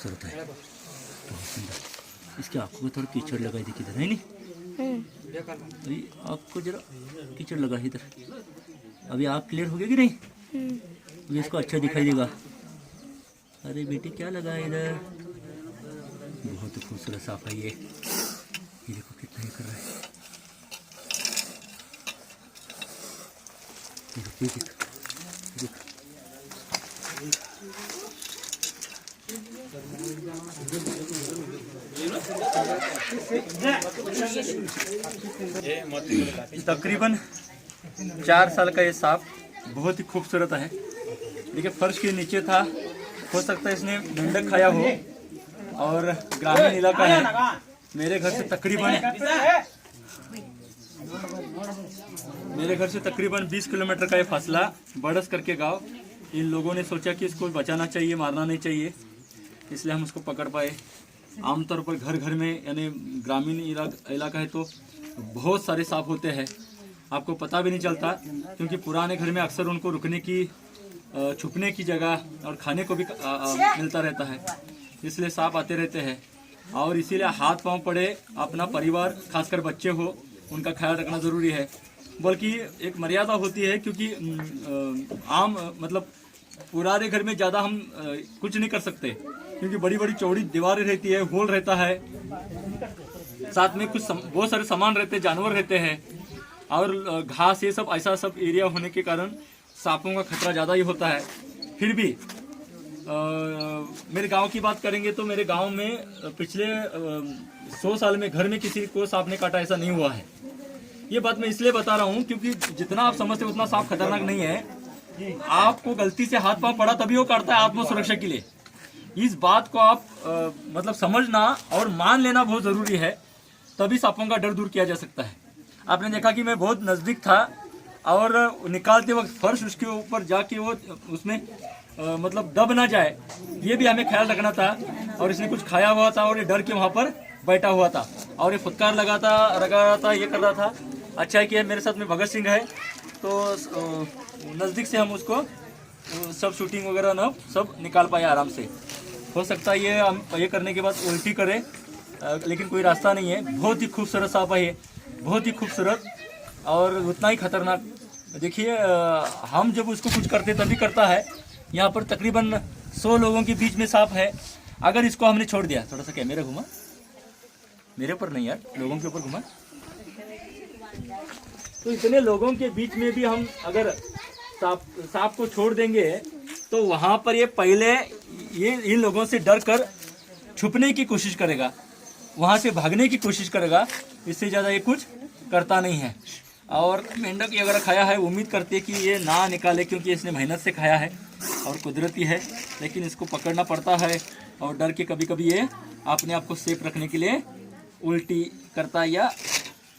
खूबसूरत है, बहुत सुंदर। इसके आंखों में थोड़ा कीचड़ लगाई थी किधर है नहीं? अभी आपको जरा कीचड़ लगा है इधर। अभी आँख क्लियर हो गया कि नहीं? अभी इसको अच्छा दिखाई देगा। अरे बेटे क्या लगा है इधर? बहुत ही खूबसूरत सांप है ये देखो कितना ही कर रहा है। देख तकरीबन 4 साल का ये सांप बहुत ही खूबसूरत है। देखिए फर्श के नीचे था, हो सकता है इसने मेंढक खाया हो। और ग्रामीण इलाका है, मेरे घर से तकरीबन 20 किलोमीटर का ये फासला, बड़स करके गांव। इन लोगों ने सोचा कि इसको बचाना चाहिए, मारना नहीं चाहिए, इसलिए हम उसको पकड़ पाए। आमतौर पर घर घर में यानी ग्रामीण इलाका है तो बहुत सारे सांप होते हैं, आपको पता भी नहीं चलता, क्योंकि पुराने घर में अक्सर उनको रुकने की, छुपने की जगह और खाने को भी मिलता रहता है, इसलिए सांप आते रहते हैं। और इसीलिए हाथ पांव पड़े अपना परिवार, खासकर बच्चे हो, उनका ख्याल रखना ज़रूरी है। बल्कि एक मर्यादा होती है, क्योंकि आम मतलब पुराने घर में ज़्यादा हम कुछ नहीं कर सकते, क्योंकि बड़ी बड़ी चौड़ी दीवारें रहती है, होल रहता है, साथ में कुछ बहुत सारे सामान रहते हैं, जानवर रहते हैं, और घास ये सब ऐसा सब एरिया होने के कारण सांपों का खतरा ज़्यादा ही होता है। फिर भी मेरे गांव की बात करेंगे तो मेरे गांव में पिछले 100 साल में घर में किसी को सांप ने काटा ऐसा नहीं हुआ है। ये बात मैं इसलिए बता रहा हूँ क्योंकि जितना आप समझते उतना सांप खतरनाक नहीं है। आपको गलती से हाथ पांव पड़ा तभी वो काटता है आत्म सुरक्षा के लिए। इस बात को आप मतलब समझना और मान लेना बहुत ज़रूरी है, तभी सांपों का डर दूर किया जा सकता है। आपने देखा कि मैं बहुत नज़दीक था और निकालते वक्त फर्श उसके ऊपर जाके वो उसमें मतलब दब ना जाए, ये भी हमें ख्याल रखना था। और इसने कुछ खाया हुआ था और ये डर के वहाँ पर बैठा हुआ था और ये फुटकार लगा रहा था, ये कर रहा था। अच्छा है कि मेरे साथ में भगत सिंह है, तो नज़दीक से हम उसको सब शूटिंग वगैरह ना सब निकाल पाए आराम से। हो सकता है ये करने के बाद उल्टी करे, लेकिन कोई रास्ता नहीं है। बहुत ही खूबसूरत सांप है ये, बहुत ही खूबसूरत और उतना ही खतरनाक। देखिए हम जब उसको कुछ करते तभी करता है। यहाँ पर तकरीबन 100 लोगों के बीच में सांप है। अगर इसको हमने छोड़ दिया, थोड़ा सा कैमरा घुमा, मेरे ऊपर नहीं यार, लोगों के ऊपर घुमा, तो इतने लोगों के बीच में भी हम अगर सांप को छोड़ देंगे तो वहाँ पर ये पहले ये इन लोगों से डर कर छुपने की कोशिश करेगा, वहाँ से भागने की कोशिश करेगा। इससे ज़्यादा ये कुछ करता नहीं है। और मेंढक अगर खाया है, उम्मीद करते हैं कि ये ना निकाले, क्योंकि इसने मेहनत से खाया है और कुदरती है, लेकिन इसको पकड़ना पड़ता है। और डर के कभी कभी ये अपने आप को सेफ रखने के लिए उल्टी करता है या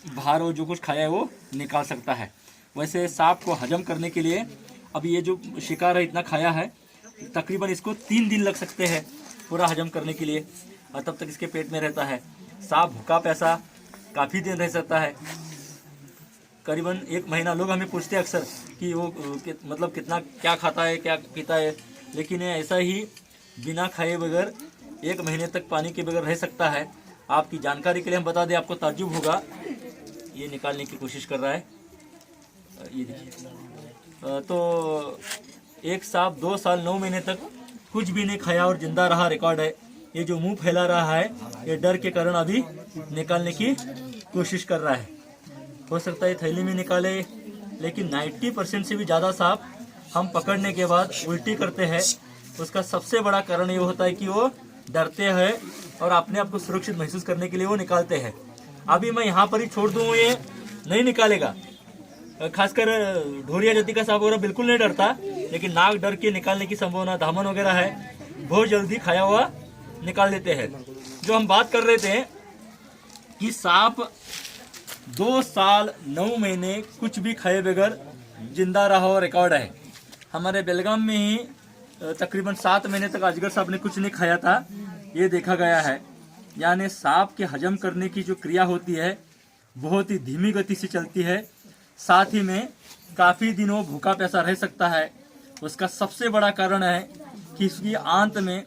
बाहर वो जो कुछ खाया है वो निकाल सकता है। वैसे सांप को हजम करने के लिए अभी ये जो शिकार है इतना खाया है, तकरीबन इसको 3 दिन लग सकते हैं पूरा हजम करने के लिए, और तब तक इसके पेट में रहता है। सांप भूखा प्यासा काफ़ी दिन रह सकता है, करीबन 1 महीना। लोग हमें पूछते हैं अक्सर कि वो मतलब कितना क्या खाता है, क्या पीता है, लेकिन ऐसा ही बिना खाए बगैर 1 महीने तक पानी के बगैर रह सकता है। आपकी जानकारी के लिए हम बता दें, आपको ताज्जुब होगा। ये निकालने की कोशिश कर रहा है, ये देखिए। तो एक सांप 2 साल 9 महीने तक कुछ भी नहीं खाया और जिंदा रहा, रिकॉर्ड है। ये जो मुंह फैला रहा है, ये डर के कारण अभी निकालने की कोशिश कर रहा है। हो सकता है थैली में निकाले, लेकिन 90% से भी ज़्यादा सांप हम पकड़ने के बाद उल्टी करते हैं। उसका सबसे बड़ा कारण ये होता है कि वो डरते हैं और अपने आप को सुरक्षित महसूस करने के लिए वो निकालते हैं। अभी मैं यहाँ पर ही छोड़ दूँ, ये नहीं निकालेगा। खासकर ढोरिया जाति का सांप वगैरह बिल्कुल नहीं डरता, लेकिन नाक डर के निकालने की संभावना, दामन वगैरह है, बहुत जल्दी खाया हुआ निकाल देते हैं। जो हम बात कर रहे थे कि सांप 2 साल 9 महीने कुछ भी खाए बगैर जिंदा रहा हो, रिकॉर्ड है। हमारे बेलगाम में ही तकरीबन 7 महीने तक अजगर सांप ने कुछ नहीं खाया था, ये देखा गया है। यानी सांप के हजम करने की जो क्रिया होती है बहुत ही धीमी गति से चलती है, साथ ही में काफ़ी दिनों भूखा प्यासा रह सकता है। उसका सबसे बड़ा कारण है कि इसकी आंत में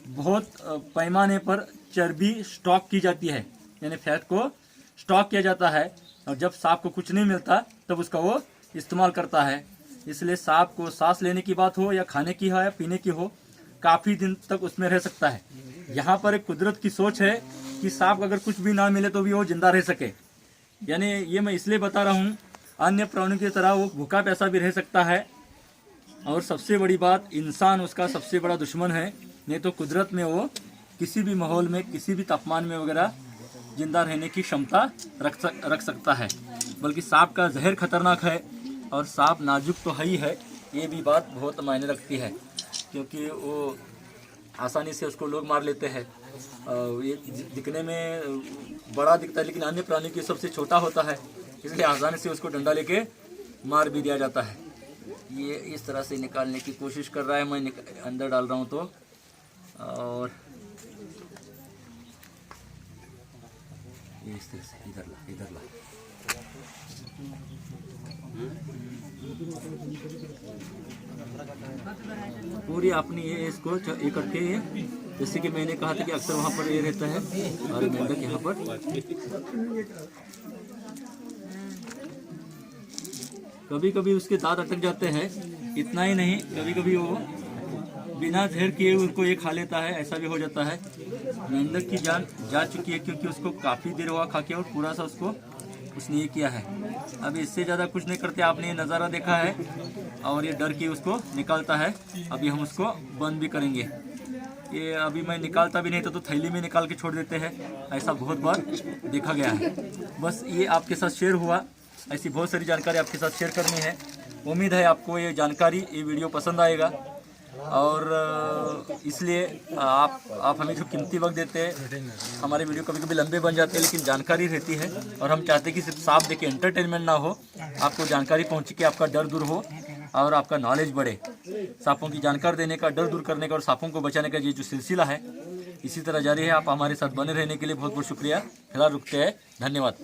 बहुत पैमाने पर चर्बी स्टॉक की जाती है, यानी फैट को स्टॉक किया जाता है, और जब सांप को कुछ नहीं मिलता तब उसका वो इस्तेमाल करता है। इसलिए सांप को सांस लेने की बात हो या खाने की हो या पीने की हो, काफ़ी दिन तक उसमें रह सकता है। यहाँ पर एक कुदरत की सोच है कि सांप को अगर कुछ भी ना मिले तो भी वो जिंदा रह सके। यानी ये मैं इसलिए बता रहा हूँ, अन्य प्राणियों की तरह वो भूखा प्यासा भी रह सकता है। और सबसे बड़ी बात, इंसान उसका सबसे बड़ा दुश्मन है। नहीं तो कुदरत में वो किसी भी माहौल में, किसी भी तापमान में वगैरह जिंदा रहने की क्षमता रख सकता है। बल्कि सांप का जहर खतरनाक है और सांप नाजुक तो है ही है, ये भी बात बहुत मायने रखती है, क्योंकि वो आसानी से उसको लोग मार लेते हैं। ये दिखने में बड़ा दिखता है, लेकिन अन्य प्राणी की सबसे छोटा होता है, इसलिए आसानी से उसको डंडा लेके मार भी दिया जाता है। ये इस तरह से निकालने की कोशिश कर रहा है, मैं अंदर डाल रहा हूँ तो, और ये इस तरह से इधर ला। पूरी अपनी ये इसको ये करके, जैसे कि मैंने कहा था कि अक्सर वहाँ पर ये रहता है और मेंढक यहाँ पर। कभी कभी उसके दांत अटक जाते हैं, इतना ही नहीं, कभी कभी वो बिना जहर किए उसको ये खा लेता है, ऐसा भी हो जाता है। मेंढक की जान जा चुकी है, क्योंकि उसको काफ़ी देर हुआ खा के और पूरा सा उसने ये किया है। अभी इससे ज़्यादा कुछ नहीं करते, आपने ये नज़ारा देखा है, और ये डर के उसको निकालता है। अभी हम उसको बंद भी करेंगे। ये अभी मैं निकालता भी नहीं था तो थैली में निकाल के छोड़ देते हैं, ऐसा बहुत बार देखा गया है। बस ये आपके साथ शेयर हुआ, ऐसी बहुत सारी जानकारी आपके साथ शेयर करनी है। उम्मीद है आपको ये जानकारी, ये वीडियो पसंद आएगा, और इसलिए आप हमें जो कीमती वक्त देते हैं। हमारे वीडियो कभी कभी लंबे बन जाते हैं, लेकिन जानकारी रहती है, और हम चाहते हैं कि सिर्फ सांप देख के एंटरटेनमेंट ना हो, आपको जानकारी पहुंचे कि आपका डर दूर हो और आपका नॉलेज बढ़े। सांपों की जानकारी देने का, डर दूर करने का और सांपों को बचाने का ये जो सिलसिला है इसी तरह जारी है। आप हमारे साथ बने रहने के लिए बहुत बहुत शुक्रिया। फिलहाल रुकते हैं, धन्यवाद।